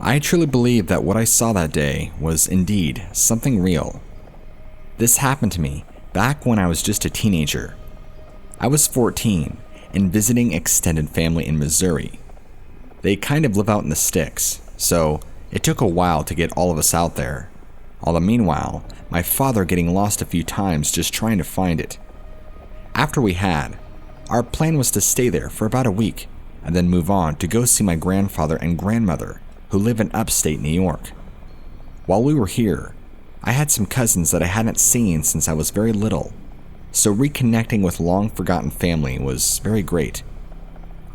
I truly believe that what I saw that day was indeed something real. This happened to me back when I was just a teenager. I was 14 and visiting extended family in Missouri. They kind of live out in the sticks, so it took a while to get all of us out there. All the meanwhile, my father getting lost a few times just trying to find it. After we had, our plan was to stay there for about a week and then move on to go see my grandfather and grandmother who live in upstate New York. While we were here, I had some cousins that I hadn't seen since I was very little, so reconnecting with long-forgotten family was very great.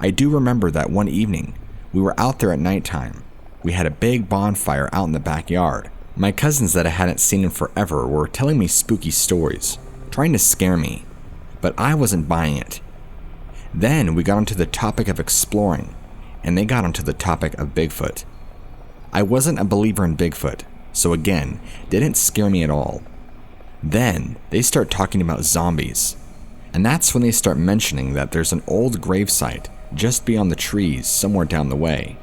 I do remember that one evening, we were out there at nighttime. We had a big bonfire out in the backyard. My cousins that I hadn't seen in forever were telling me spooky stories, trying to scare me, but I wasn't buying it. Then we got onto the topic of exploring, and they got onto the topic of Bigfoot. I wasn't a believer in Bigfoot, so again, didn't scare me at all. Then they start talking about zombies, and that's when they start mentioning that there's an old gravesite just beyond the trees somewhere down the way.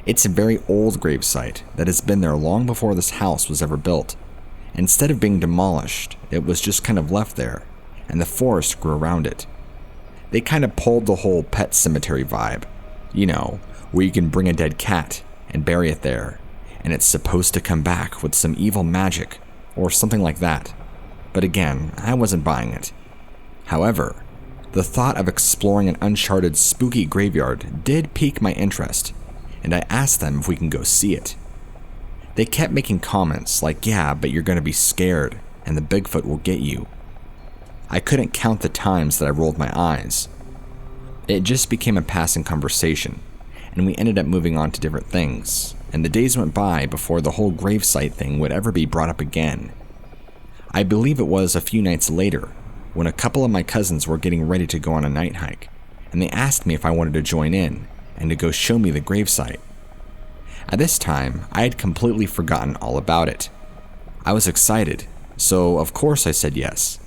It's a very old gravesite that has been there long before this house was ever built. Instead of being demolished, it was just kind of left there, and the forest grew around it. They kind of pulled the whole pet cemetery vibe, you know, where you can bring a dead cat and bury it there, and it's supposed to come back with some evil magic or something like that. But again, I wasn't buying it. However, the thought of exploring an uncharted spooky graveyard did pique my interest, and I asked them if we can go see it. They kept making comments like, yeah, but you're going to be scared and the Bigfoot will get you. I couldn't count the times that I rolled my eyes. It just became a passing conversation, and we ended up moving on to different things, and the days went by before the whole gravesite thing would ever be brought up again. I believe it was a few nights later when a couple of my cousins were getting ready to go on a night hike, and they asked me if I wanted to join in and to go show me the gravesite. At this time, I had completely forgotten all about it. I was excited, so of course I said yes.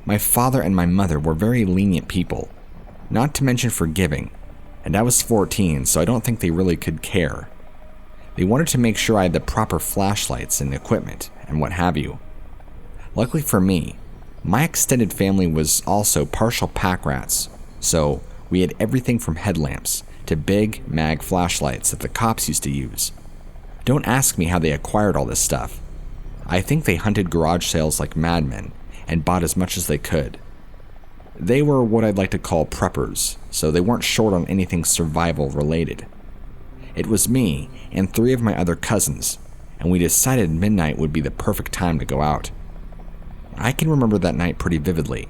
My father and my mother were very lenient people, not to mention forgiving, and I was 14, so I don't think they really could care. They wanted to make sure I had the proper flashlights and equipment and what have you. Luckily for me, my extended family was also partial pack rats, so we had everything from headlamps to big mag flashlights that the cops used to use. Don't ask me how they acquired all this stuff. I think they hunted garage sales like madmen and bought as much as they could. They were what I'd like to call preppers, so they weren't short on anything survival related. It was me and 3 of my other cousins, and we decided midnight would be the perfect time to go out. I can remember that night pretty vividly.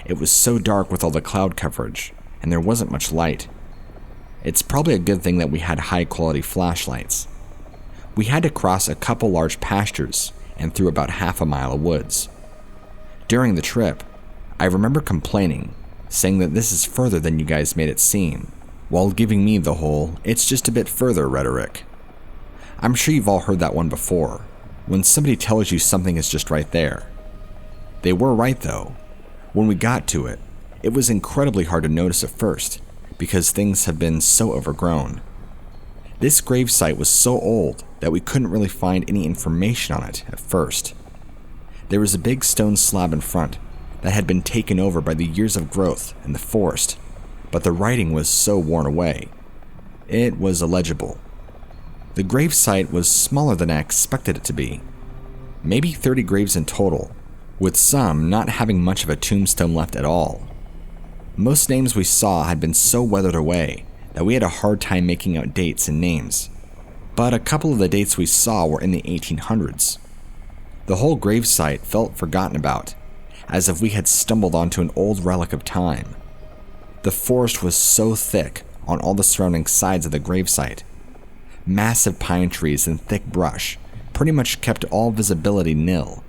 It was so dark with all the cloud coverage, and there wasn't much light. It's probably a good thing that we had high-quality flashlights. We had to cross a couple large pastures and through about half a mile of woods. During the trip, I remember complaining, saying that this is further than you guys made it seem, while giving me the whole, it's just a bit further rhetoric. I'm sure you've all heard that one before, when somebody tells you something is just right there. They were right though. When we got to it, it was incredibly hard to notice at first, because things have been so overgrown. This gravesite was so old that we couldn't really find any information on it at first. There was a big stone slab in front that had been taken over by the years of growth in the forest, but the writing was so worn away. It was illegible. The gravesite was smaller than I expected it to be. Maybe 30 graves in total, with some not having much of a tombstone left at all. Most names we saw had been so weathered away that we had a hard time making out dates and names, but a couple of the dates we saw were in the 1800s. The whole gravesite felt forgotten about, as if we had stumbled onto an old relic of time. The forest was so thick on all the surrounding sides of the gravesite. Massive pine trees and thick brush pretty much kept all visibility nil.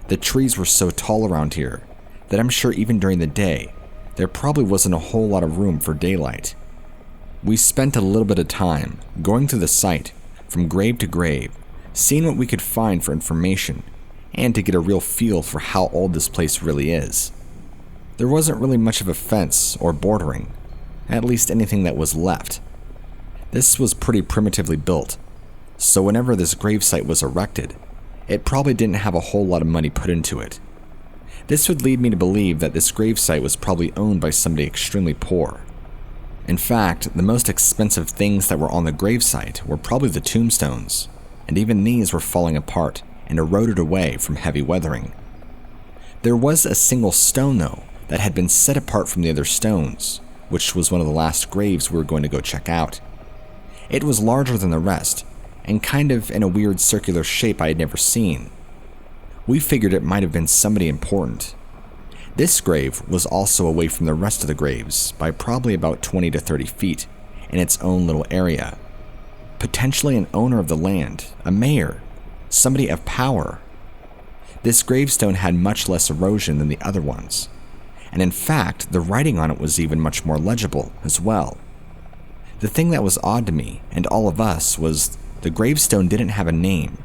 The trees were so tall around here that I'm sure even during the day, there probably wasn't a whole lot of room for daylight. We spent a little bit of time going through the site from grave to grave, seeing what we could find for information, and to get a real feel for how old this place really is. There wasn't really much of a fence or bordering, at least anything that was left. This was pretty primitively built, so whenever this gravesite was erected, it probably didn't have a whole lot of money put into it. This would lead me to believe that this gravesite was probably owned by somebody extremely poor. In fact, the most expensive things that were on the gravesite were probably the tombstones, and even these were falling apart and eroded away from heavy weathering. There was a single stone, though, that had been set apart from the other stones, which was one of the last graves we were going to go check out. It was larger than the rest, and kind of in a weird circular shape I had never seen. We figured it might have been somebody important. This grave was also away from the rest of the graves by probably about 20 to 30 feet in its own little area. Potentially an owner of the land, a mayor, somebody of power. This gravestone had much less erosion than the other ones, and in fact, the writing on it was even much more legible as well. The thing that was odd to me and all of us was the gravestone didn't have a name,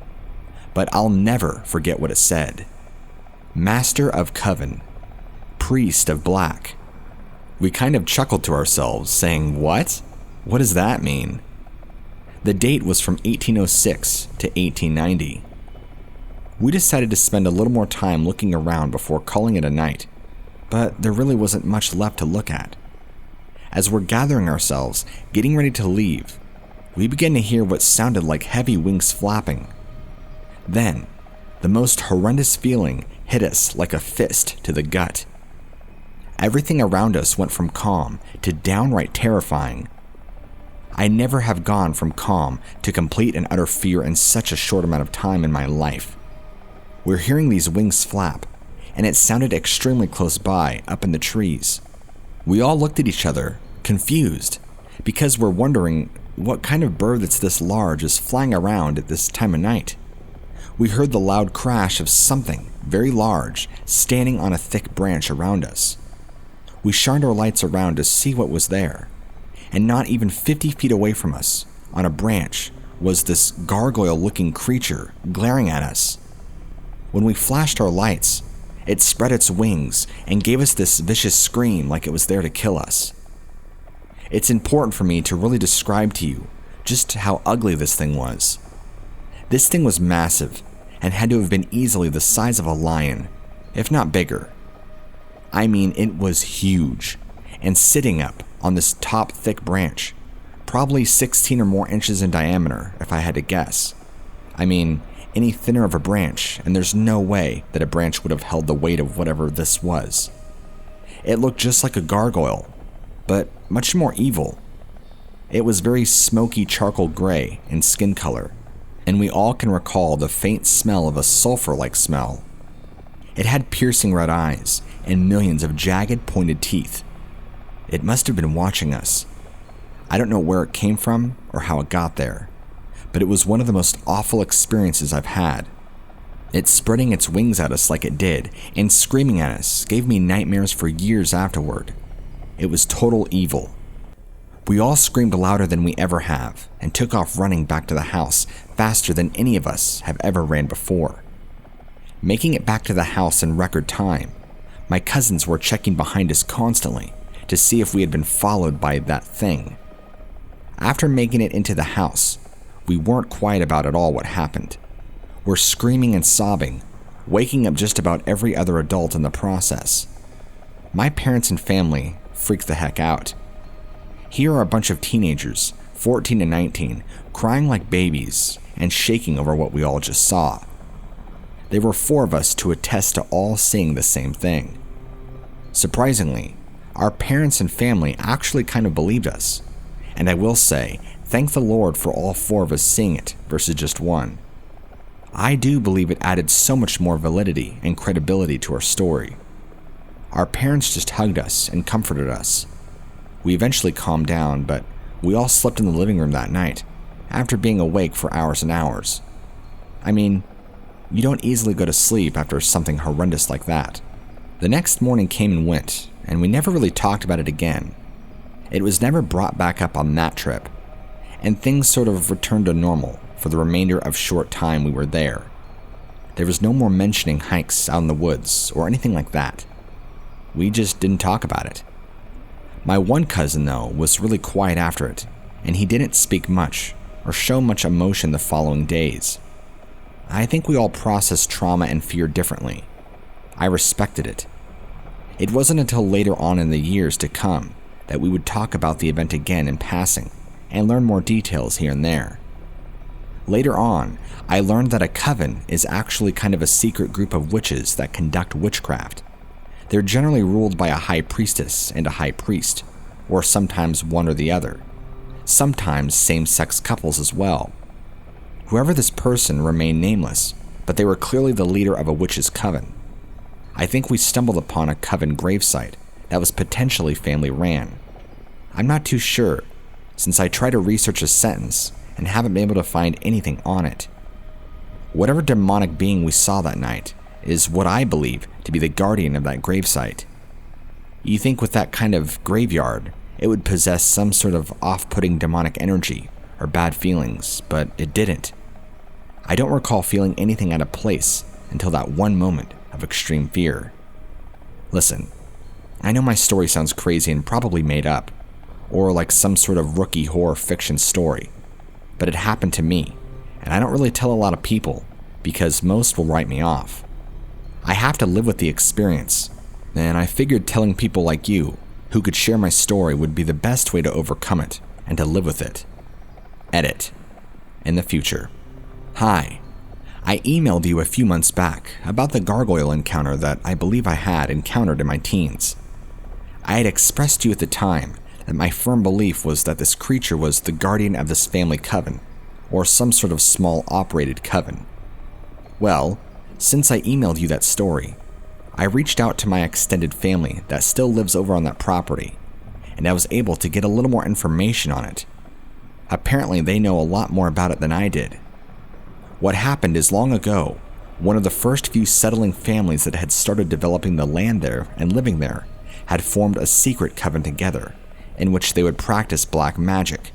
but I'll never forget what it said. Master of Coven, Priest of Black. We kind of chuckled to ourselves, saying, "What? What does that mean?" The date was from 1806 to 1890. We decided to spend a little more time looking around before calling it a night, but there really wasn't much left to look at. As we're gathering ourselves, getting ready to leave, we began to hear what sounded like heavy wings flapping. Then, the most horrendous feeling hit us like a fist to the gut. Everything around us went from calm to downright terrifying. I never have gone from calm to complete and utter fear in such a short amount of time in my life. We're hearing these wings flap, and it sounded extremely close by, up in the trees. We all looked at each other, confused, because we're wondering what kind of bird that's this large is flying around at this time of night. We heard the loud crash of something very large standing on a thick branch around us. We shined our lights around to see what was there, and not even 50 feet away from us, on a branch, was this gargoyle-looking creature glaring at us. When we flashed our lights, it spread its wings and gave us this vicious scream like it was there to kill us. It's important for me to really describe to you just how ugly this thing was. This thing was massive and had to have been easily the size of a lion, if not bigger. I mean, it was huge, and sitting up on this top thick branch, probably 16 or more inches in diameter if I had to guess. I mean, any thinner of a branch, and there's no way that a branch would have held the weight of whatever this was. It looked just like a gargoyle, but much more evil. It was very smoky charcoal gray in skin color, and we all can recall the faint smell of a sulfur-like smell. It had piercing red eyes and millions of jagged, pointed teeth. It must have been watching us. I don't know where it came from or how it got there, but it was one of the most awful experiences I've had. It spreading its wings at us like it did and screaming at us gave me nightmares for years afterward. It was total evil. We all screamed louder than we ever have and took off running back to the house faster than any of us have ever ran before. Making it back to the house in record time, my cousins were checking behind us constantly to see if we had been followed by that thing. After making it into the house, we weren't quiet about at all what happened. We're screaming and sobbing, waking up just about every other adult in the process. My parents and family freaked the heck out. Here are a bunch of teenagers, 14 and 19, crying like babies and shaking over what we all just saw. There were 4 of us to attest to all seeing the same thing. Surprisingly, our parents and family actually kind of believed us, and I will say, thank the Lord for all 4 of us seeing it versus just one. I do believe it added so much more validity and credibility to our story. Our parents just hugged us and comforted us. We eventually calmed down, but we all slept in the living room that night, after being awake for hours and hours. I mean, you don't easily go to sleep after something horrendous like that. The next morning came and went, and we never really talked about it again. It was never brought back up on that trip, and things sort of returned to normal for the remainder of short time we were there. There was no more mentioning hikes out in the woods or anything like that. We just didn't talk about it. My one cousin, though, was really quiet after it, and he didn't speak much or show much emotion the following days. I think we all process trauma and fear differently. I respected it. It wasn't until later on in the years to come that we would talk about the event again in passing and learn more details here and there. Later on, I learned that a coven is actually kind of a secret group of witches that conduct witchcraft. They're generally ruled by a high priestess and a high priest, or sometimes one or the other. Sometimes same-sex couples as well. Whoever this person remained nameless, but they were clearly the leader of a witch's coven. I think we stumbled upon a coven gravesite that was potentially family-ran. I'm not too sure, since I tried to research a sentence and haven't been able to find anything on it. Whatever demonic being we saw that night is what I believe to be the guardian of that gravesite. You think with that kind of graveyard, it would possess some sort of off-putting demonic energy or bad feelings, but it didn't. I don't recall feeling anything out of place until that one moment of extreme fear. Listen, I know my story sounds crazy and probably made up, or like some sort of rookie horror fiction story, but it happened to me, and I don't really tell a lot of people because most will write me off. I have to live with the experience, and I figured telling people like you who could share my story would be the best way to overcome it and to live with it. Edit. In the future. Hi. I emailed you a few months back about the gargoyle encounter that I believe I had encountered in my teens. I had expressed to you at the time that my firm belief was that this creature was the guardian of this family coven, or some sort of small operated coven. Well, since I emailed you that story, I reached out to my extended family that still lives over on that property, and I was able to get a little more information on it. Apparently, they know a lot more about it than I did. What happened is long ago, one of the first few settling families that had started developing the land there and living there had formed a secret coven together, in which they would practice black magic.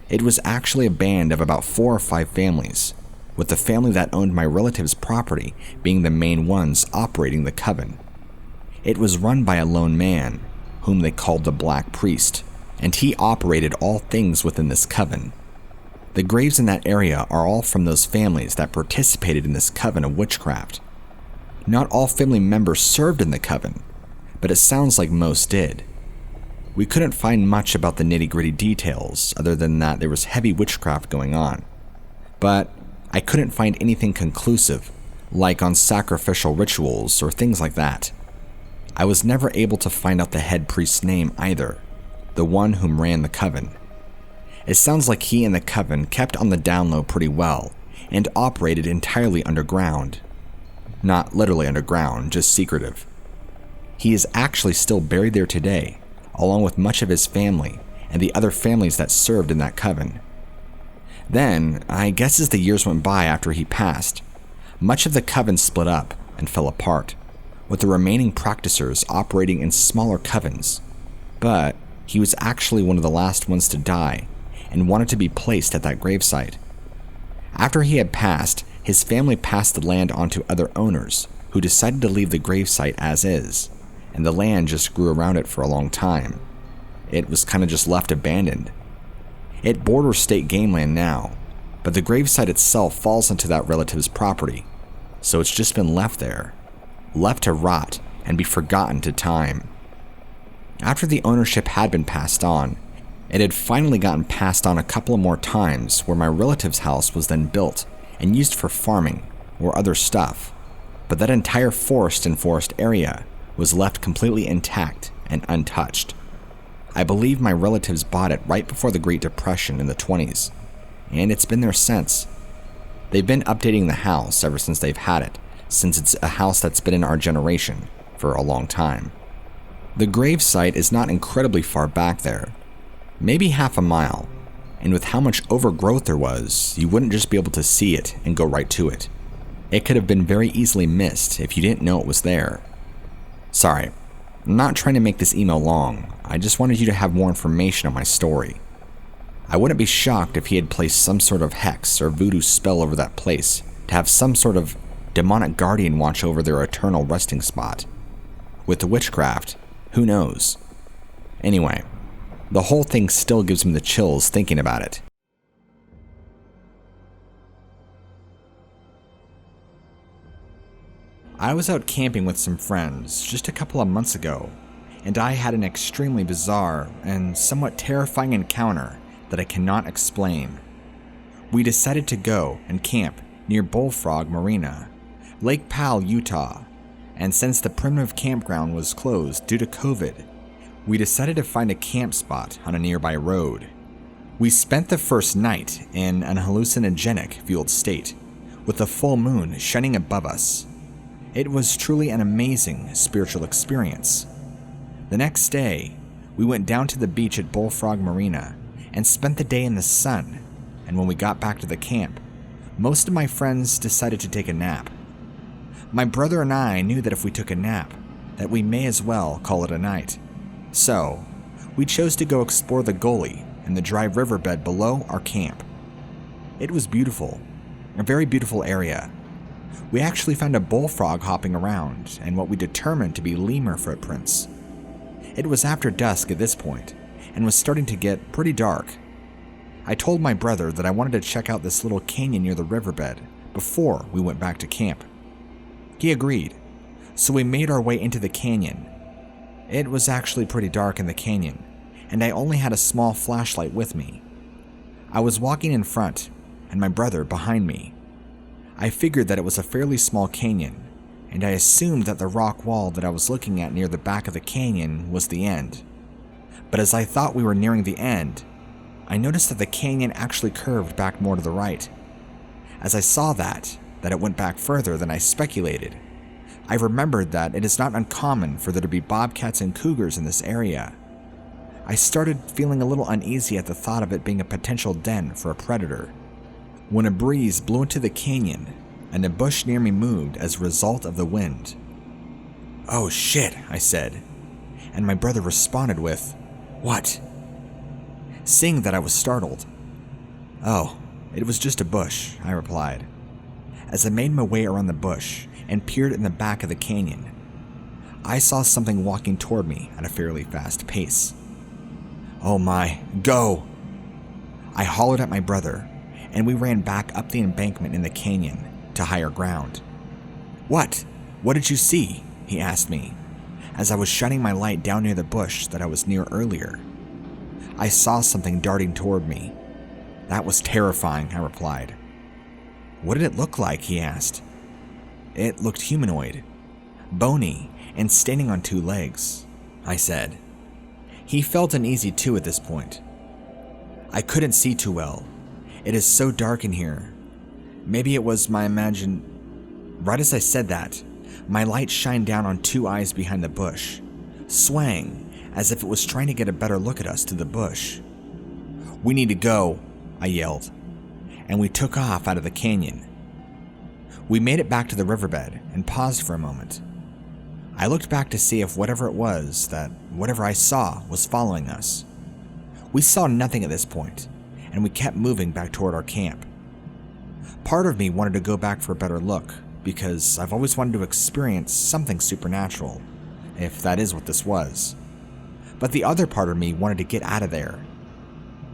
It was actually a band of about 4 or 5 families, with the family that owned my relative's property being the main ones operating the coven. It was run by a lone man, whom they called the Black Priest, and he operated all things within this coven. The graves in that area are all from those families that participated in this coven of witchcraft. Not all family members served in the coven, but it sounds like most did. We couldn't find much about the nitty-gritty details other than that there was heavy witchcraft going on. But I couldn't find anything conclusive, like on sacrificial rituals or things like that. I was never able to find out the head priest's name either, the one whom ran the coven. It sounds like he and the coven kept on the down low pretty well and operated entirely underground. Not literally underground, just secretive. He is actually still buried there today, along with much of his family and the other families that served in that coven. Then, I guess as the years went by after he passed, much of the coven split up and fell apart, with the remaining practicers operating in smaller covens. But he was actually one of the last ones to die and wanted to be placed at that gravesite. After he had passed, his family passed the land on to other owners who decided to leave the gravesite as is, and the land just grew around it for a long time. It was kind of just left abandoned. It borders state game land now, but the gravesite itself falls into that relative's property, so it's just been left there, left to rot and be forgotten to time. After the ownership had been passed on, it had finally gotten passed on a couple of more times where my relative's house was then built and used for farming or other stuff, but that entire forest and forest area was left completely intact and untouched. I believe my relatives bought it right before the Great Depression in the 20s, and it's been there since. They've been updating the house ever since they've had it, since it's a house that's been in our generation for a long time. The gravesite is not incredibly far back there, maybe half a mile, and with how much overgrowth there was, you wouldn't just be able to see it and go right to it. It could have been very easily missed if you didn't know it was there. Sorry, I'm not trying to make this email long, I just wanted you to have more information on my story. I wouldn't be shocked if he had placed some sort of hex or voodoo spell over that place to have some sort of demonic guardian watch over their eternal resting spot. With the witchcraft, who knows? Anyway, The whole thing still gives me the chills thinking about it. I was out camping with some friends just a couple of months ago, and I had an extremely bizarre and somewhat terrifying encounter that I cannot explain. We decided to go and camp near Bullfrog Marina, Lake Powell, Utah, and since the primitive campground was closed due to COVID, we decided to find a camp spot on a nearby road. We spent the first night in an hallucinogenic-fueled state, with the full moon shining above us. It was truly an amazing spiritual experience. The next day, we went down to the beach at Bullfrog Marina and spent the day in the sun, and when we got back to the camp, most of my friends decided to take a nap. My brother and I knew that if we took a nap, that we may as well call it a night. So, we chose to go explore the gully and the dry riverbed below our camp. It was beautiful, a very beautiful area. We actually found a bullfrog hopping around and what we determined to be lemur footprints. It was after dusk at this point and was starting to get pretty dark. I told my brother that I wanted to check out this little canyon near the riverbed before we went back to camp. He agreed, so we made our way into the canyon. It was actually pretty dark in the canyon, and I only had a small flashlight with me. I was walking in front, and my brother behind me. I figured that it was a fairly small canyon, and I assumed that the rock wall that I was looking at near the back of the canyon was the end. But as I thought we were nearing the end, I noticed that the canyon actually curved back more to the right. As I saw that it went back further than I speculated, I remembered that it is not uncommon for there to be bobcats and cougars in this area. I started feeling a little uneasy at the thought of it being a potential den for a predator, when a breeze blew into the canyon and a bush near me moved as a result of the wind. "Oh shit," I said, and my brother responded with, "What?" Seeing that I was startled. "Oh, it was just a bush," I replied. As I made my way around the bush and peered in the back of the canyon, I saw something walking toward me at a fairly fast pace. "Oh my, go!" I hollered at my brother, and we ran back up the embankment in the canyon to higher ground. What did you see?" he asked me, as I was shining my light down near the bush that I was near earlier. "I saw something darting toward me." "That was terrifying," I replied. "What did it look like?" he asked. "It looked humanoid, bony, and standing on two legs," I said. He felt uneasy too at this point. "I couldn't see too well. It is so dark in here. Maybe it was my imagine..." Right as I said that, my light shined down on two eyes behind the bush, swaying as if it was trying to get a better look at us through the bush. "We need to go," I yelled, and we took off out of the canyon. We made it back to the riverbed and paused for a moment. I looked back to see if whatever it was, that whatever I saw, was following us. We saw nothing at this point, and we kept moving back toward our camp. Part of me wanted to go back for a better look, because I've always wanted to experience something supernatural, if that is what this was. But the other part of me wanted to get out of there.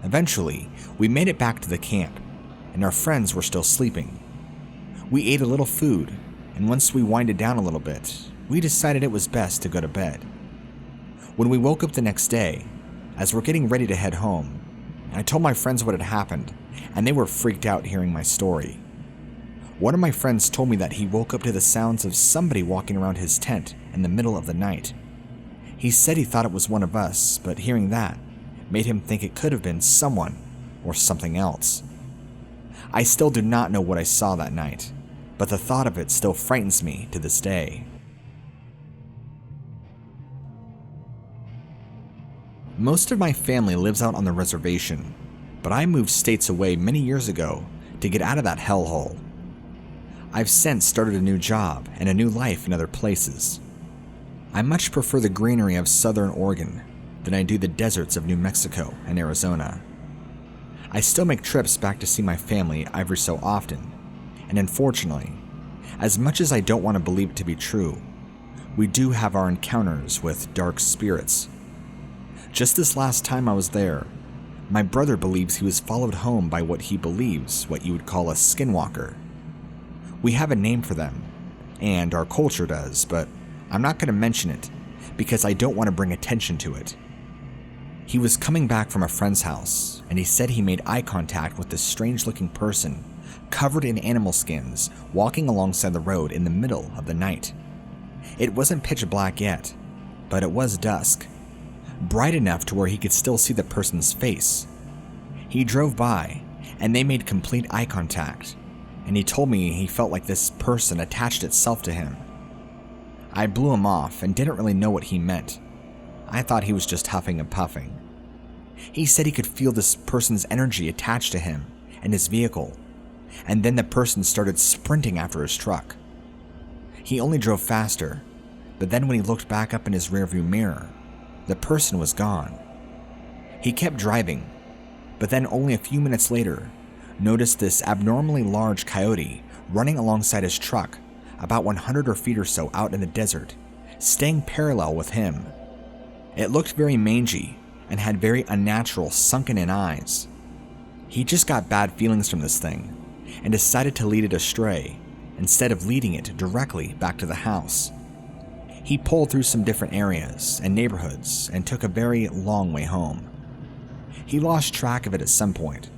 Eventually, we made it back to the camp, and our friends were still sleeping. We ate a little food, and once we winded down a little bit, we decided it was best to go to bed. When we woke up the next day, as we're getting ready to head home, I told my friends what had happened, and they were freaked out hearing my story. One of my friends told me that he woke up to the sounds of somebody walking around his tent in the middle of the night. He said he thought it was one of us, but hearing that made him think it could have been someone or something else. I still do not know what I saw that night, but the thought of it still frightens me to this day. Most of my family lives out on the reservation, but I moved states away many years ago to get out of that hellhole. I've since started a new job and a new life in other places. I much prefer the greenery of southern Oregon than I do the deserts of New Mexico and Arizona. I still make trips back to see my family every so often, and unfortunately, as much as I don't want to believe it to be true, we do have our encounters with dark spirits. Just this last time I was there, my brother believes he was followed home by what he believes what you would call a skinwalker. We have a name for them, and our culture does, but I'm not going to mention it because I don't want to bring attention to it. He was coming back from a friend's house, and he said he made eye contact with this strange-looking person covered in animal skins walking alongside the road in the middle of the night. It wasn't pitch black yet, but it was dusk, bright enough to where he could still see the person's face. He drove by, and they made complete eye contact, and he told me he felt like this person attached itself to him. I blew him off and didn't really know what he meant. I thought he was just huffing and puffing. He said he could feel this person's energy attached to him and his vehicle, and then the person started sprinting after his truck. He only drove faster, but then when he looked back up in his rearview mirror, the person was gone. He kept driving, but then only a few minutes later, noticed this abnormally large coyote running alongside his truck about 100 feet or so out in the desert, staying parallel with him. It looked very mangy and had very unnatural sunken-in eyes. He just got bad feelings from this thing and decided to lead it astray instead of leading it directly back to the house. He pulled through some different areas and neighborhoods and took a very long way home. He lost track of it at some point,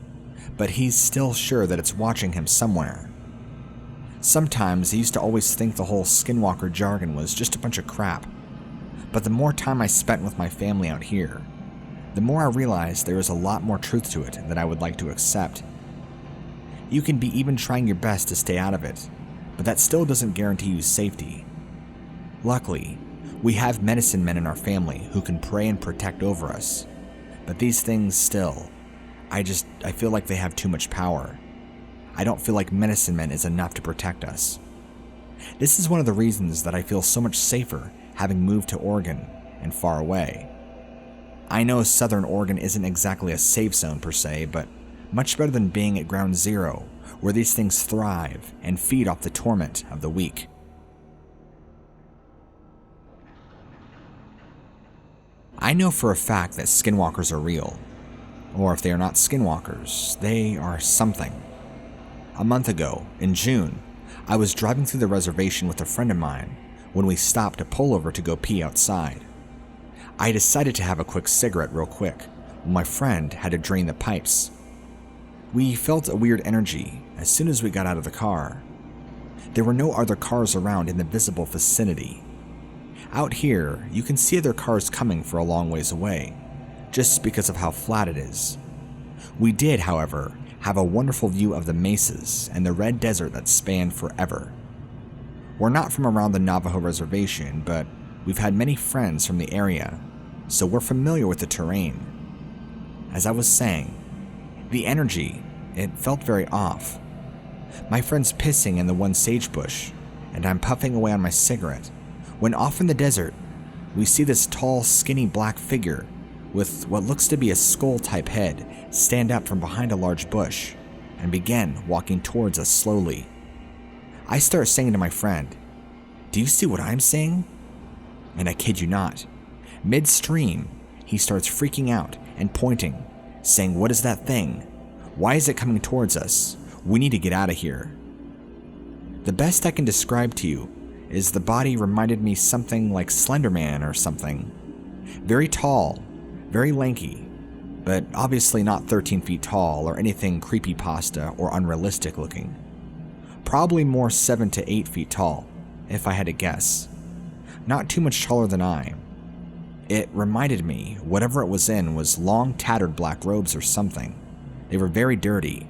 but he's still sure that it's watching him somewhere. Sometimes he used to always think the whole skinwalker jargon was just a bunch of crap, but the more time I spent with my family out here, the more I realized there is a lot more truth to it than I would like to accept. You can be even trying your best to stay out of it, but that still doesn't guarantee you safety. Luckily, we have medicine men in our family who can pray and protect over us, but these things still, I feel like they have too much power. I don't feel like medicine men is enough to protect us. This is one of the reasons that I feel so much safer having moved to Oregon and far away. I know Southern Oregon isn't exactly a safe zone per se, but much better than being at ground zero, where these things thrive and feed off the torment of the weak. I know for a fact that skinwalkers are real, or if they are not skinwalkers, they are something. A month ago, in June, I was driving through the reservation with a friend of mine when we stopped to pull over to go pee outside. I decided to have a quick cigarette real quick, while my friend had to drain the pipes. We felt a weird energy as soon as we got out of the car. There were no other cars around in the visible vicinity. Out here, you can see other cars coming for a long ways away, just because of how flat it is. We did, however, have a wonderful view of the mesas and the red desert that spanned forever. We're not from around the Navajo reservation, but we've had many friends from the area, so we're familiar with the terrain. As I was saying, the energy, it felt very off. My friend's pissing in the one sagebush, and I'm puffing away on my cigarette, when off in the desert, we see this tall, skinny black figure with what looks to be a skull-type head stand up from behind a large bush and begin walking towards us slowly. I start saying to my friend, "Do you see what I'm seeing?" And I kid you not, midstream, he starts freaking out and pointing, saying, "What is that thing? Why is it coming towards us? We need to get out of here." The best I can describe to you is the body reminded me something like Slender Man or something. Very tall, very lanky, but obviously not 13 feet tall or anything creepypasta or unrealistic looking. Probably more 7 to 8 feet tall, if I had to guess. Not too much taller than I. It reminded me whatever it was in was long tattered black robes or something. They were very dirty.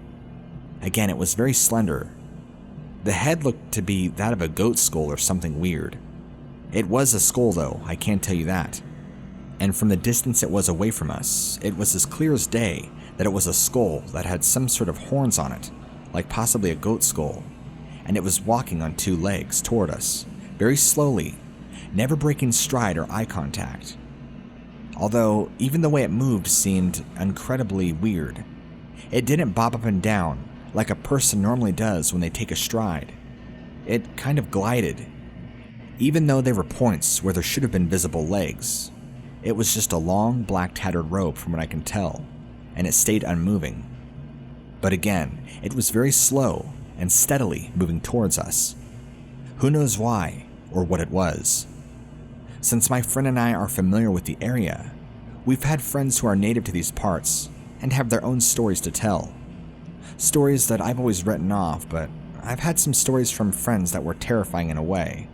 Again, it was very slender. The head looked to be that of a goat skull or something weird. It was a skull though, I can tell you that. And from the distance it was away from us, it was as clear as day that it was a skull that had some sort of horns on it, like possibly a goat skull, and it was walking on 2 legs toward us, very slowly, never breaking stride or eye contact. Although, even the way it moved seemed incredibly weird. It didn't bob up and down like a person normally does when they take a stride. It kind of glided, even though there were points where there should have been visible legs. It was just a long, black tattered rope from what I can tell, and it stayed unmoving. But again, it was very slow and steadily moving towards us. Who knows why or what it was? Since my friend and I are familiar with the area, we've had friends who are native to these parts and have their own stories to tell. Stories that I've always written off, but I've had some stories from friends that were terrifying in a way.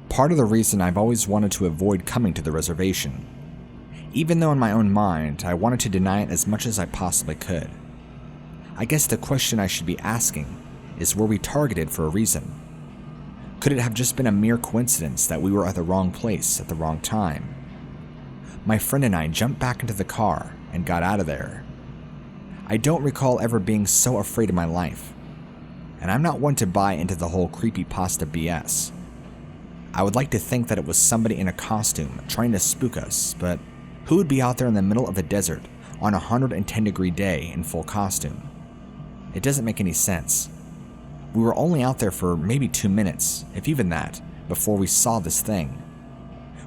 Part of the reason I've always wanted to avoid coming to the reservation, even though in my own mind I wanted to deny it as much as I possibly could. I guess the question I should be asking is, were we targeted for a reason? Could it have just been a mere coincidence that we were at the wrong place at the wrong time? My friend and I jumped back into the car and got out of there. I don't recall ever being so afraid in my life, and I'm not one to buy into the whole creepypasta BS. I would like to think that it was somebody in a costume trying to spook us, but who would be out there in the middle of a desert on a 110-degree day in full costume? It doesn't make any sense. We were only out there for maybe 2 minutes, if even that, before we saw this thing.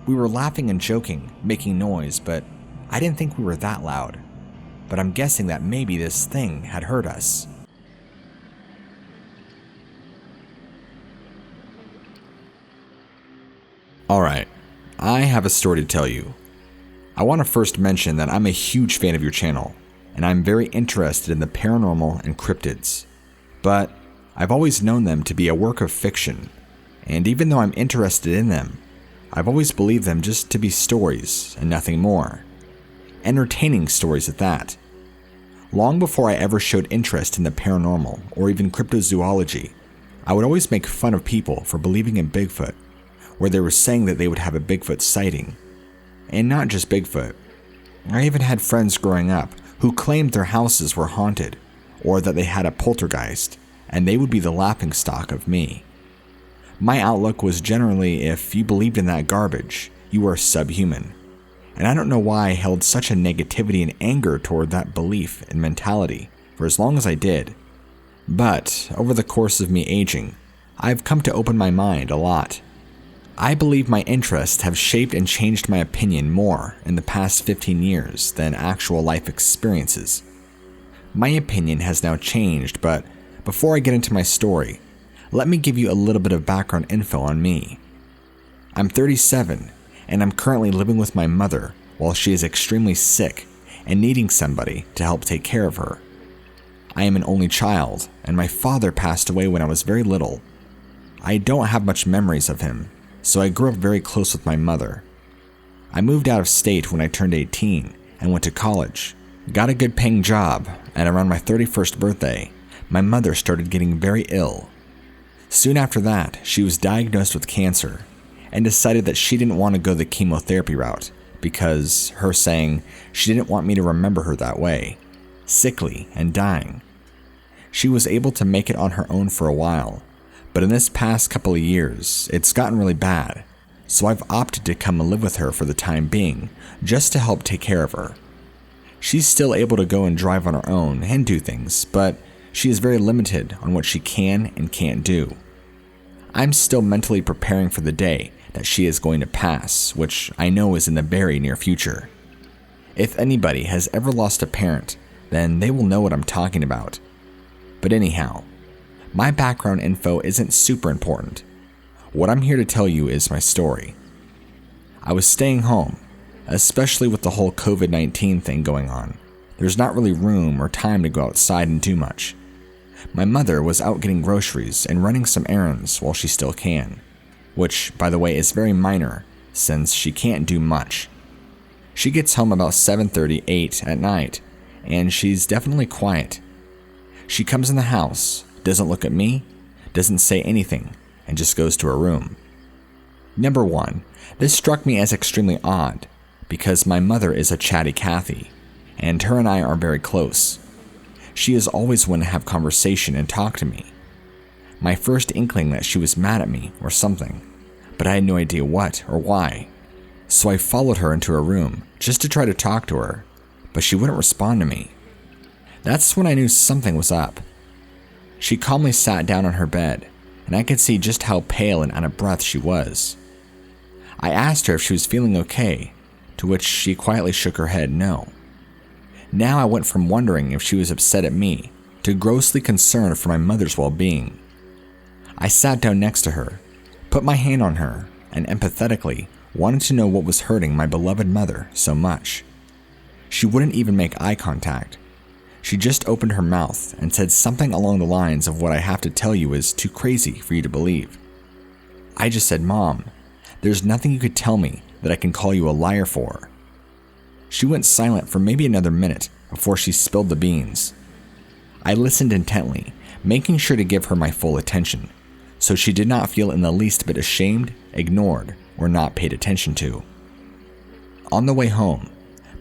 We were laughing and joking, making noise, but I didn't think we were that loud. But I'm guessing that maybe this thing had heard us. Alright, I have a story to tell you. I want to first mention that I'm a huge fan of your channel, and I'm very interested in the paranormal and cryptids. But I've always known them to be a work of fiction, and even though I'm interested in them, I've always believed them just to be stories and nothing more. Entertaining stories at that. Long before I ever showed interest in the paranormal or even cryptozoology, I would always make fun of people for believing in Bigfoot, where they were saying that they would have a Bigfoot sighting. And not just Bigfoot. I even had friends growing up who claimed their houses were haunted, or that they had a poltergeist, and they would be the laughingstock of me. My outlook was generally, if you believed in that garbage, you were subhuman. And I don't know why I held such a negativity and anger toward that belief and mentality for as long as I did. But over the course of me aging, I've come to open my mind a lot. I believe my interests have shaped and changed my opinion more in the past 15 years than actual life experiences. My opinion has now changed, but before I get into my story, let me give you a little bit of background info on me. I'm 37, and I'm currently living with my mother while she is extremely sick and needing somebody to help take care of her. I am an only child, and my father passed away when I was very little. I don't have much memories of him, so I grew up very close with my mother. I moved out of state when I turned 18 and went to college, got a good paying job, and around my 31st birthday, my mother started getting very ill. Soon after that, she was diagnosed with cancer and decided that she didn't want to go the chemotherapy route because, her saying, she didn't want me to remember her that way, sickly and dying. She was able to make it on her own for a while, but in this past couple of years, it's gotten really bad, so I've opted to come and live with her for the time being, just to help take care of her. She's still able to go and drive on her own and do things, but she is very limited on what she can and can't do. I'm still mentally preparing for the day that she is going to pass, which I know is in the very near future. If anybody has ever lost a parent, then they will know what I'm talking about. But anyhow, my background info isn't super important. What I'm here to tell you is my story. I was staying home, especially with the whole COVID-19 thing going on. There's not really room or time to go outside and do much. My mother was out getting groceries and running some errands while she still can, which, by the way, is very minor since she can't do much. She gets home about 7:30, 8 at night, and she's definitely quiet. She comes in the house, doesn't look at me, doesn't say anything, and just goes to her room. Number one, this struck me as extremely odd because my mother is a chatty Cathy, and her and I are very close. She is always one to have conversation and talk to me. My first inkling that she was mad at me or something, but I had no idea what or why. So I followed her into her room just to try to talk to her, but she wouldn't respond to me. That's when I knew something was up. She calmly sat down on her bed, and I could see just how pale and out of breath she was. I asked her if she was feeling okay, to which she quietly shook her head no. Now I went from wondering if she was upset at me to grossly concerned for my mother's well-being. I sat down next to her, put my hand on her, and empathetically wanted to know what was hurting my beloved mother so much. She wouldn't even make eye contact. She just opened her mouth and said something along the lines of what I have to tell you is too crazy for you to believe. I just said, Mom, there's nothing you could tell me that I can call you a liar for. She went silent for maybe another minute before she spilled the beans. I listened intently, making sure to give her my full attention, so she did not feel in the least bit ashamed, ignored, or not paid attention to. On the way home,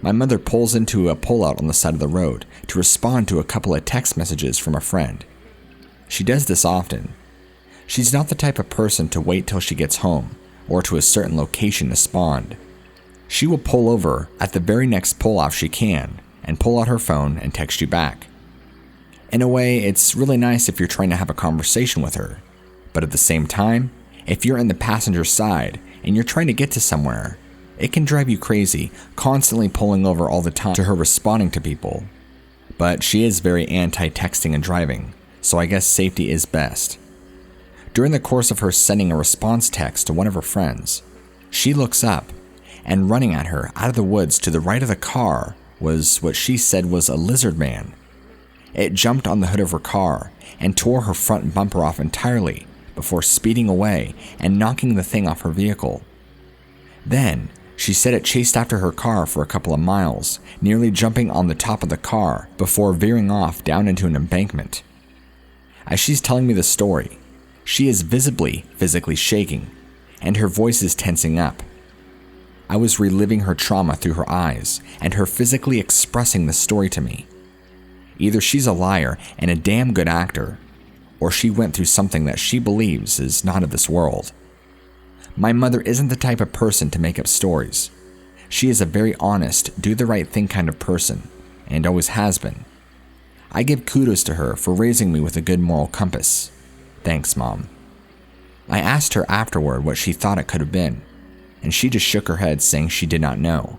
my mother pulls into a pullout on the side of the road to respond to a couple of text messages from a friend. She does this often. She's not the type of person to wait till she gets home or to a certain location to respond. She will pull over at the very next pull-off she can and pull out her phone and text you back. In a way, it's really nice if you're trying to have a conversation with her, but at the same time, if you're in the passenger side and you're trying to get to somewhere, it can drive you crazy, constantly pulling over all the time to her responding to people. But she is very anti-texting and driving, so I guess safety is best. During the course of her sending a response text to one of her friends, she looks up, and running at her out of the woods to the right of the car was what she said was a lizard man. It jumped on the hood of her car and tore her front bumper off entirely before speeding away and knocking the thing off her vehicle. Then, she said it chased after her car for a couple of miles, nearly jumping on the top of the car before veering off down into an embankment. As she's telling me the story, she is visibly physically shaking, and her voice is tensing up. I was reliving her trauma through her eyes and her physically expressing the story to me. Either she's a liar and a damn good actor, or she went through something that she believes is not of this world. My mother isn't the type of person to make up stories. She is a very honest, do the right thing kind of person, and always has been. I give kudos to her for raising me with a good moral compass. Thanks, Mom. I asked her afterward what she thought it could have been, and she just shook her head saying she did not know.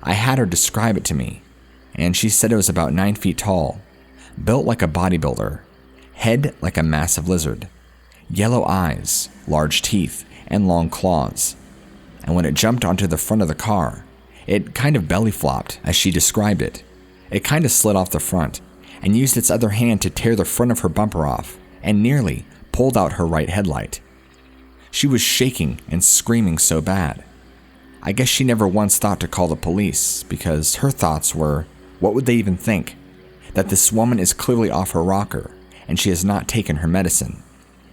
I had her describe it to me, and she said it was about 9 feet tall, built like a bodybuilder, head like a massive lizard, yellow eyes, large teeth, and long claws. And when it jumped onto the front of the car, it kind of belly flopped, as she described it. It kind of slid off the front, and used its other hand to tear the front of her bumper off, and nearly pulled out her right headlight. She was shaking and screaming so bad. I guess she never once thought to call the police, because her thoughts were, what would they even think? That this woman is clearly off her rocker, and she has not taken her medicine.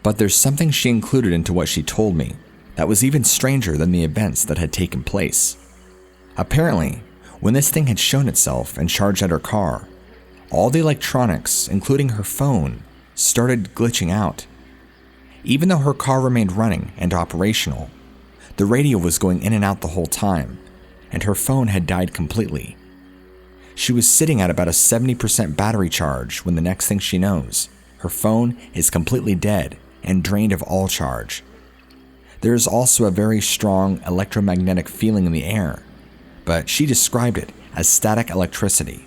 But there's something she included into what she told me that was even stranger than the events that had taken place. Apparently, when this thing had shown itself and charged at her car, all the electronics, including her phone, started glitching out. Even though her car remained running and operational, the radio was going in and out the whole time, and her phone had died completely. She was sitting at about a 70% battery charge when the next thing she knows, her phone is completely dead and drained of all charge. There is also a very strong electromagnetic feeling in the air, but she described it as static electricity.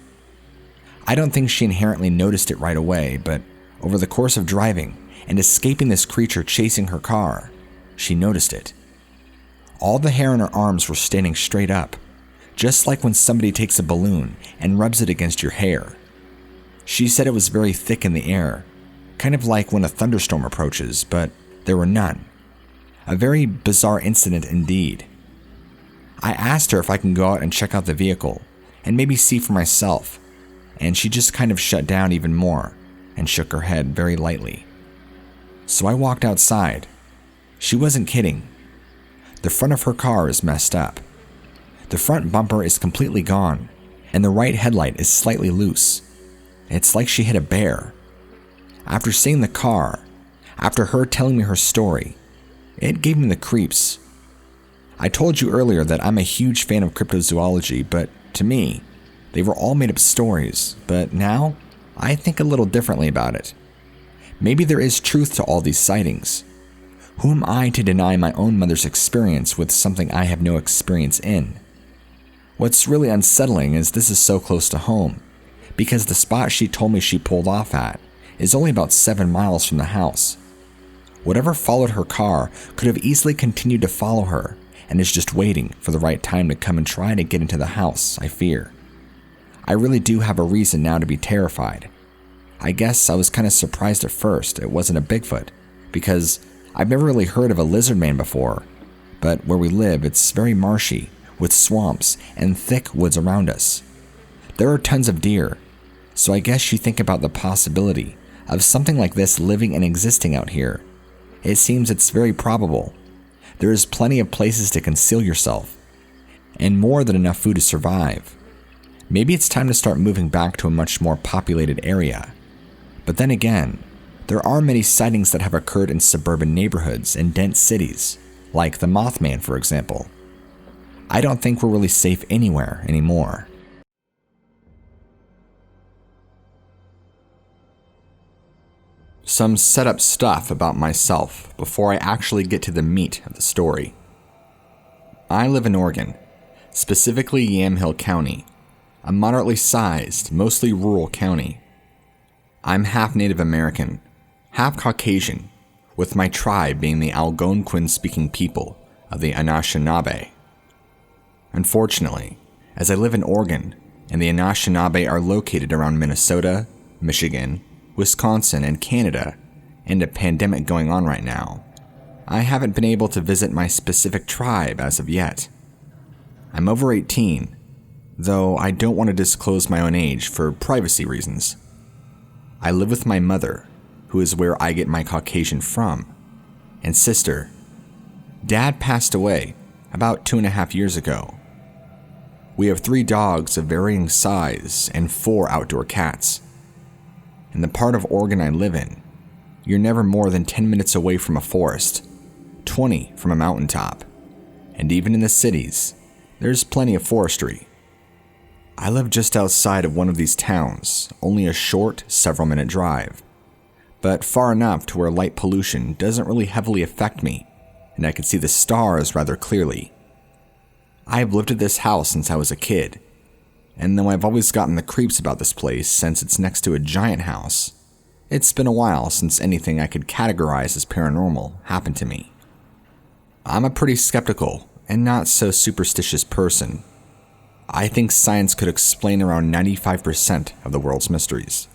I don't think she inherently noticed it right away, but over the course of driving and escaping this creature chasing her car, she noticed it. All the hair on her arms were standing straight up, just like when somebody takes a balloon and rubs it against your hair. She said it was very thick in the air, kind of like when a thunderstorm approaches, but there were none. A very bizarre incident indeed. I asked her if I can go out and check out the vehicle and maybe see for myself, and she just kind of shut down even more and shook her head very lightly. So I walked outside. She wasn't kidding. The front of her car is messed up. The front bumper is completely gone, and the right headlight is slightly loose. It's like she hit a bear. After seeing the car, after her telling me her story, it gave me the creeps. I told you earlier that I'm a huge fan of cryptozoology, but to me, they were all made up stories, but now I think a little differently about it. Maybe there is truth to all these sightings. Who am I to deny my own mother's experience with something I have no experience in? What's really unsettling is this is so close to home, because the spot she told me she pulled off at is only about 7 miles from the house. Whatever followed her car could have easily continued to follow her and is just waiting for the right time to come and try to get into the house, I fear. I really do have a reason now to be terrified. I guess I was kind of surprised at first it wasn't a Bigfoot, because I've never really heard of a lizard man before, but where we live it's very marshy, with swamps and thick woods around us. There are tons of deer, so I guess you think about the possibility of something like this living and existing out here. It seems it's very probable. There is plenty of places to conceal yourself, and more than enough food to survive. Maybe it's time to start moving back to a much more populated area. But then again, there are many sightings that have occurred in suburban neighborhoods and dense cities, like the Mothman, for example. I don't think we're really safe anywhere anymore. Some setup stuff about myself before I actually get to the meat of the story. I live in Oregon, specifically Yamhill County, a moderately sized, mostly rural county. I'm half Native American, half Caucasian, with my tribe being the Algonquin-speaking people of the Anishinaabe. Unfortunately, as I live in Oregon, and the Anishinaabe are located around Minnesota, Michigan, Wisconsin, and Canada, and a pandemic going on right now, I haven't been able to visit my specific tribe as of yet. I'm over 18, though I don't want to disclose my own age for privacy reasons. I live with my mother, who is where I get my Caucasian from, and sister. Dad passed away about 2.5 years ago. We have 3 dogs of varying size and 4 outdoor cats. In the part of Oregon I live in, you're never more than 10 minutes away from a forest, 20 from a mountaintop, and even in the cities, there's plenty of forestry. I live just outside of one of these towns, only a short, several-minute drive, but far enough to where light pollution doesn't really heavily affect me, and I can see the stars rather clearly. I have lived at this house since I was a kid, and though I've always gotten the creeps about this place since it's next to a giant house, it's been a while since anything I could categorize as paranormal happened to me. I'm a pretty skeptical and not so superstitious person. I think science could explain around 95% of the world's mysteries,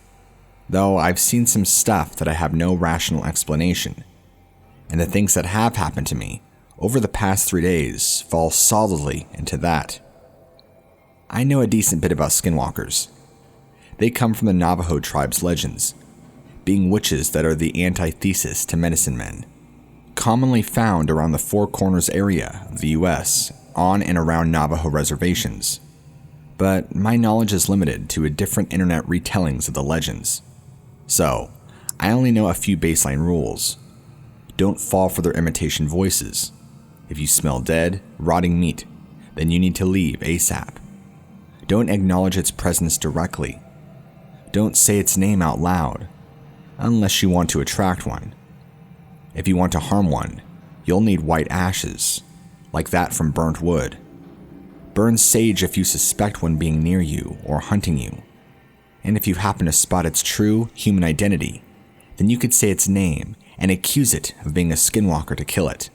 though I've seen some stuff that I have no rational explanation, and the things that have happened to me over the past 3 days fall solidly into that. I know a decent bit about Skinwalkers. They come from the Navajo tribe's legends, being witches that are the antithesis to medicine men, commonly found around the Four Corners area of the US on and around Navajo reservations. But my knowledge is limited to a different internet retellings of the legends. So, I only know a few baseline rules. Don't fall for their imitation voices. If you smell dead, rotting meat, then you need to leave ASAP. Don't acknowledge its presence directly. Don't say its name out loud, unless you want to attract one. If you want to harm one, you'll need white ashes, like that from burnt wood. Burn sage if you suspect one being near you or hunting you. And if you happen to spot its true human identity, then you could say its name and accuse it of being a skinwalker to kill it.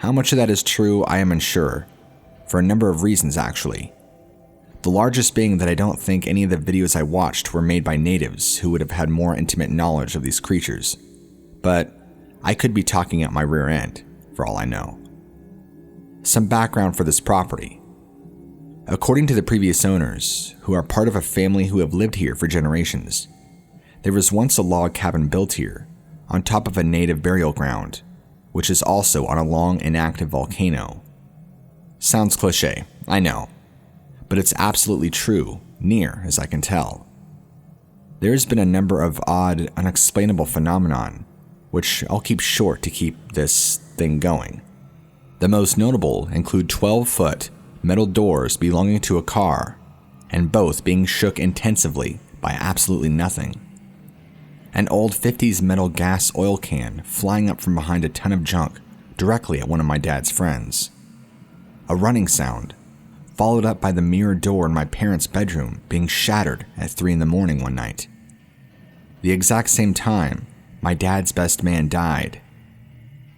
How much of that is true, I am unsure, for a number of reasons actually. The largest being that I don't think any of the videos I watched were made by natives who would have had more intimate knowledge of these creatures. But I could be talking out my rear end, for all I know. Some background for this property. According to the previous owners, who are part of a family who have lived here for generations, there was once a log cabin built here, on top of a native burial ground, which is also on a long inactive volcano. Sounds cliche, I know, but it's absolutely true, near as I can tell. There's been a number of odd, unexplainable phenomenon, which I'll keep short to keep this thing going. The most notable include 12-foot metal doors belonging to a car, and both being shook intensively by absolutely nothing. An old 50s metal gas oil can flying up from behind a ton of junk directly at one of my dad's friends. A running sound, followed up by the mirror door in my parents' bedroom being shattered at 3 in the morning one night. The exact same time, my dad's best man died.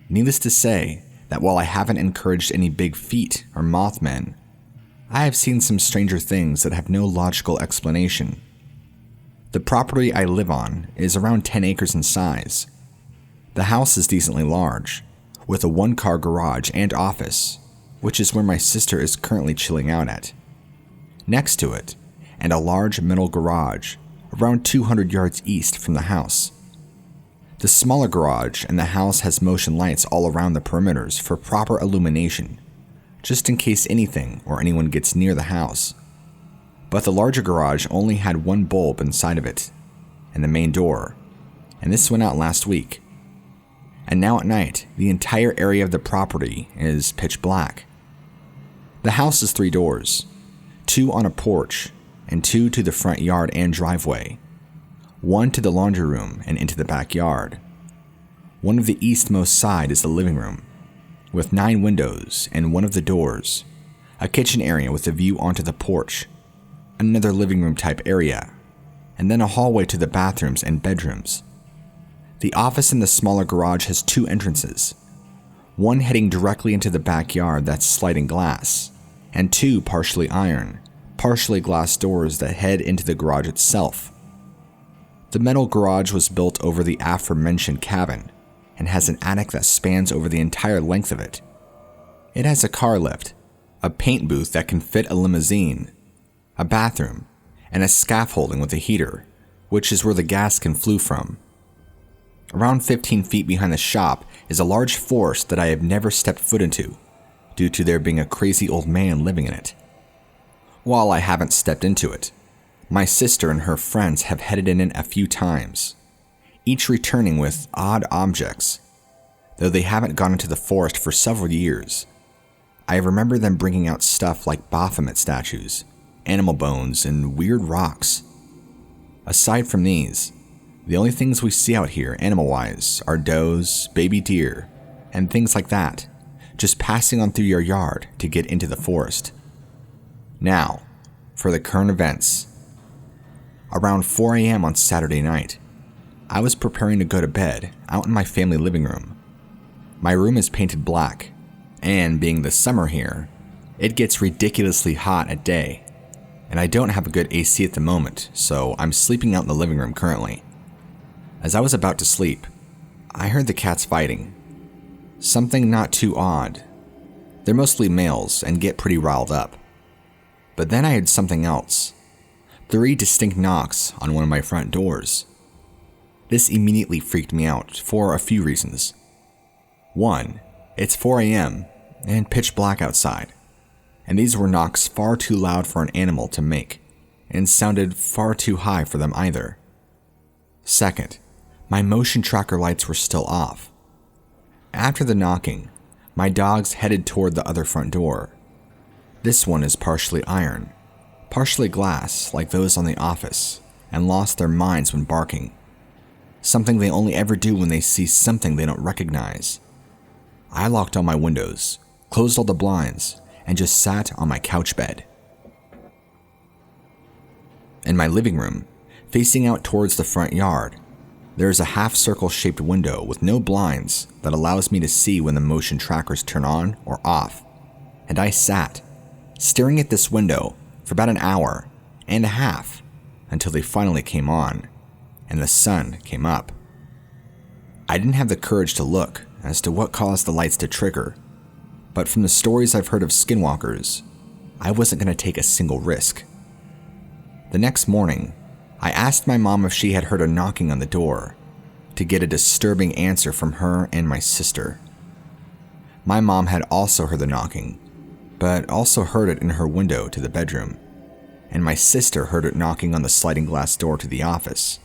Needless to say that while I haven't encouraged any big feet or Mothmen, I have seen some stranger things that have no logical explanation. The property I live on is around 10 acres in size. The house is decently large, with a 1-car garage and office, which is where my sister is currently chilling out at. Next to it, and a large metal garage around 200 yards east from the house. The smaller garage and the house has motion lights all around the perimeters for proper illumination, just in case anything or anyone gets near the house. But the larger garage only had one bulb inside of it, and the main door, and this went out last week. And now at night, the entire area of the property is pitch black. The house has 3 doors, 2 on a porch, and 2 to the front yard and driveway, 1 to the laundry room and into the backyard. One of the eastmost side is the living room, with 9 windows and one of the doors, a kitchen area with a view onto the porch, another living room type area, and then a hallway to the bathrooms and bedrooms. The office in the smaller garage has 2 entrances, one heading directly into the backyard that's sliding glass, and 2 partially iron, partially glass doors that head into the garage itself. The metal garage was built over the aforementioned cabin and has an attic that spans over the entire length of it. It has a car lift, a paint booth that can fit a limousine, a bathroom, and a scaffolding with a heater, which is where the gas can flow from. Around 15 feet behind the shop is a large forest that I have never stepped foot into, due to there being a crazy old man living in it. While I haven't stepped into it, my sister and her friends have headed in it a few times, each returning with odd objects, though they haven't gone into the forest for several years. I remember them bringing out stuff like Baphomet statues, animal bones, and weird rocks. Aside from these, the only things we see out here animal-wise are does, baby deer, and things like that, just passing on through your yard to get into the forest. Now, for the current events. Around 4 a.m. on Saturday night, I was preparing to go to bed out in my family living room. My room is painted black, and being the summer here, it gets ridiculously hot at day, and I don't have a good AC at the moment, so I'm sleeping out in the living room currently. As I was about to sleep, I heard the cats fighting. Something not too odd. They're mostly males and get pretty riled up. But then I heard something else. 3 distinct knocks on one of my front doors. This immediately freaked me out for a few reasons. 1, it's 4 a.m. and pitch black outside, and these were knocks far too loud for an animal to make, and sounded far too high for them either. 2nd, my motion tracker lights were still off. After the knocking, my dogs headed toward the other front door. This one is partially iron, partially glass like those on the office, and lost their minds when barking. Something they only ever do when they see something they don't recognize. I locked all my windows, closed all the blinds, and just sat on my couch bed. In my living room, facing out towards the front yard, there is a half-circle shaped window with no blinds that allows me to see when the motion trackers turn on or off, and I sat, staring at this window for about an hour and a half until they finally came on, and the sun came up. I didn't have the courage to look as to what caused the lights to trigger, but from the stories I've heard of Skinwalkers, I wasn't going to take a single risk. The next morning, I asked my mom if she had heard a knocking on the door, to get a disturbing answer from her and my sister. My mom had also heard the knocking, but also heard it in her window to the bedroom, and my sister heard it knocking on the sliding glass door to the office.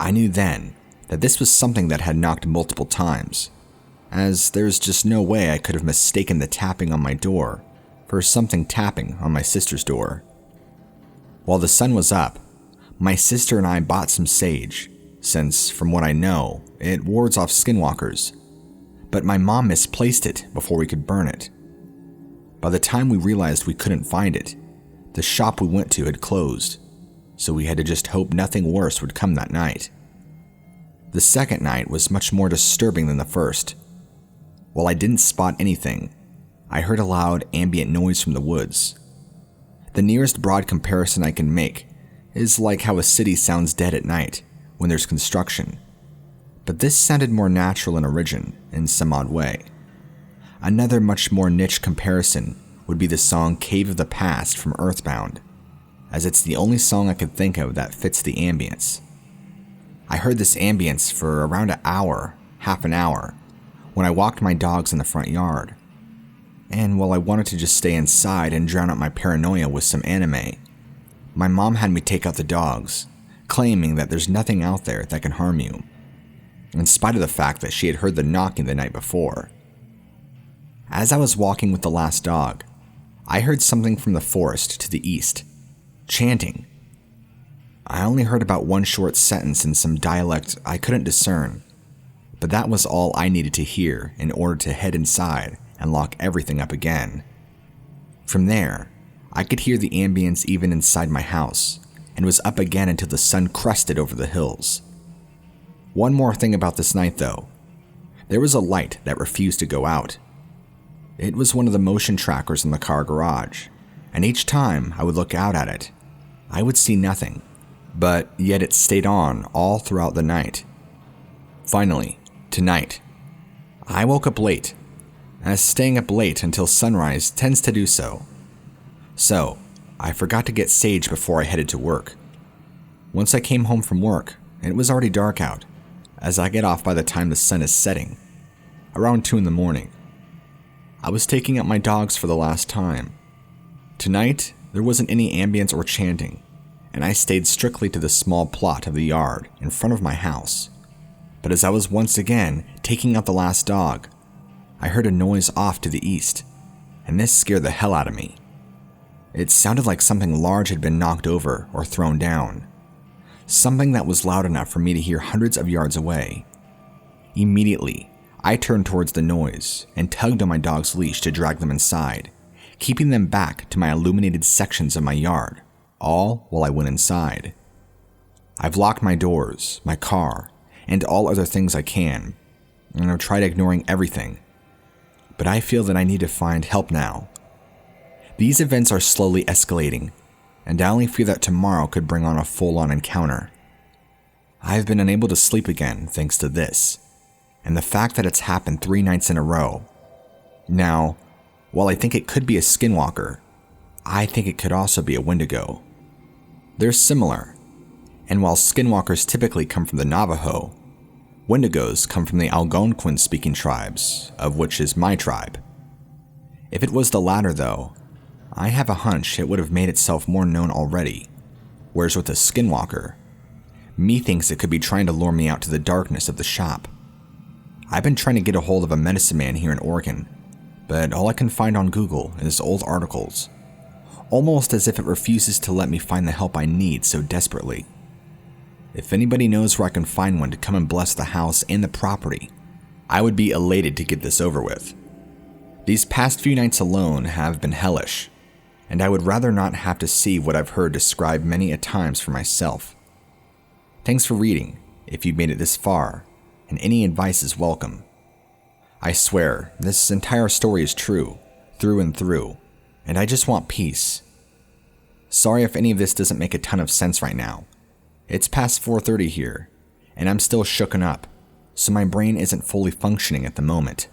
I knew then that this was something that had knocked multiple times, as there's just no way I could have mistaken the tapping on my door for something tapping on my sister's door. While the sun was up, my sister and I bought some sage, since, from what I know, it wards off skinwalkers, but my mom misplaced it before we could burn it. By the time we realized we couldn't find it, the shop we went to had closed, so we had to just hope nothing worse would come that night. The second night was much more disturbing than the first. While I didn't spot anything, I heard a loud ambient noise from the woods. The nearest broad comparison I can make is like how a city sounds dead at night when there's construction, but this sounded more natural and original in some odd way. Another much more niche comparison would be the song Cave of the Past from Earthbound, as it's the only song I could think of that fits the ambience. I heard this ambience for around an hour, half an hour, when I walked my dogs in the front yard. And while I wanted to just stay inside and drown out my paranoia with some anime, my mom had me take out the dogs, claiming that there's nothing out there that can harm you, in spite of the fact that she had heard the knocking the night before. As I was walking with the last dog, I heard something from the forest to the east, chanting. I only heard about one short sentence in some dialect I couldn't discern, but that was all I needed to hear in order to head inside and lock everything up again. From there, I could hear the ambience even inside my house, and was up again until the sun crested over the hills. One more thing about this night though. There was a light that refused to go out. It was one of the motion trackers in the car garage, and each time I would look out at it, I would see nothing, but yet it stayed on all throughout the night. Finally, tonight, I woke up late, as staying up late until sunrise tends to do so. So, I forgot to get sage before I headed to work. Once I came home from work, it was already dark out, as I get off by the time the sun is setting, around 2 in the morning. I was taking out my dogs for the last time. Tonight, there wasn't any ambience or chanting, and I stayed strictly to the small plot of the yard in front of my house. But as I was once again taking out the last dog, I heard a noise off to the east, and this scared the hell out of me. It sounded like something large had been knocked over or thrown down, something that was loud enough for me to hear hundreds of yards away. Immediately, I turned towards the noise and tugged on my dog's leash to drag them inside, keeping them back to my illuminated sections of my yard, all while I went inside. I've locked my doors, my car, and all other things I can, and I've tried ignoring everything. But I feel that I need to find help now. These events are slowly escalating, and I only fear that tomorrow could bring on a full-on encounter. I've been unable to sleep again thanks to this, and the fact that it's happened 3 nights in a row. Now, while I think it could be a Skinwalker, I think it could also be a Wendigo. They're similar, and while Skinwalkers typically come from the Navajo, Wendigos come from the Algonquin-speaking tribes, of which is my tribe. If it was the latter though, I have a hunch it would have made itself more known already, whereas with a Skinwalker, methinks it could be trying to lure me out to the darkness of the shop. I've been trying to get a hold of a medicine man here in Oregon, but all I can find on Google is old articles, almost as if it refuses to let me find the help I need so desperately. If anybody knows where I can find one to come and bless the house and the property, I would be elated to get this over with. These past few nights alone have been hellish, and I would rather not have to see what I've heard described many a times for myself. Thanks for reading, if you've made it this far, and any advice is welcome. I swear, this entire story is true, through and through, and I just want peace. Sorry if any of this doesn't make a ton of sense right now. It's past 4:30 here, and I'm still shooken up, so my brain isn't fully functioning at the moment.